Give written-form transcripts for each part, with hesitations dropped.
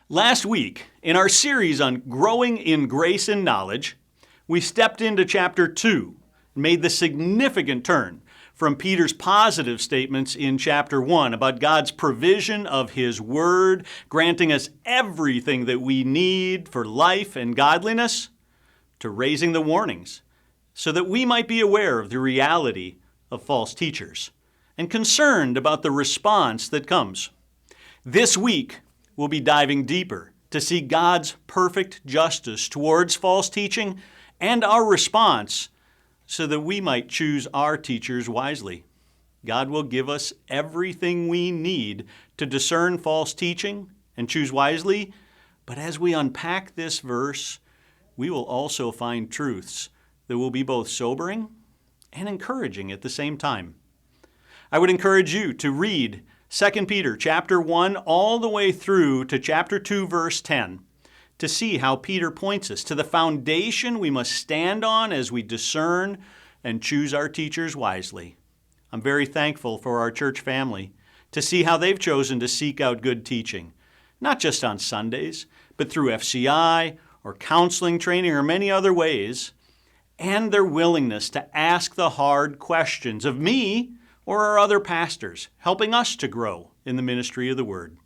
Last week, in our series on growing in grace and knowledge, we stepped into chapter 2 and made the significant turn from Peter's positive statements in chapter 1 about God's provision of His Word, granting us everything that we need for life and godliness, to raising the warnings so that we might be aware of the reality of false teachers and concerned about the response that comes. This week, we'll be diving deeper to see God's perfect justice towards false teaching and our response so that we might choose our teachers wisely. God will give us everything we need to discern false teaching and choose wisely, but as we unpack this verse, we will also find truths that will be both sobering and encouraging at the same time. I would encourage you to read 2 Peter chapter 1 all the way through to chapter 2 verse 10 to see how Peter points us to the foundation we must stand on as we discern and choose our teachers wisely. I'm very thankful for our church family to see how they've chosen to seek out good teaching, not just on Sundays, but through FCI or counseling training or many other ways, and their willingness to ask the hard questions of me or our other pastors, helping us to grow in the ministry of the Word.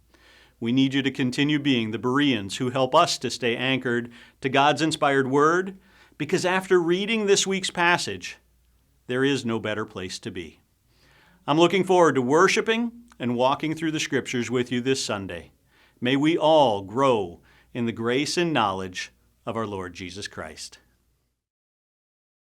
We need you to continue being the Bereans who help us to stay anchored to God's inspired Word, because after reading this week's passage, there is no better place to be. I'm looking forward to worshiping and walking through the Scriptures with you this Sunday. May we all grow in the grace and knowledge of our Lord Jesus Christ.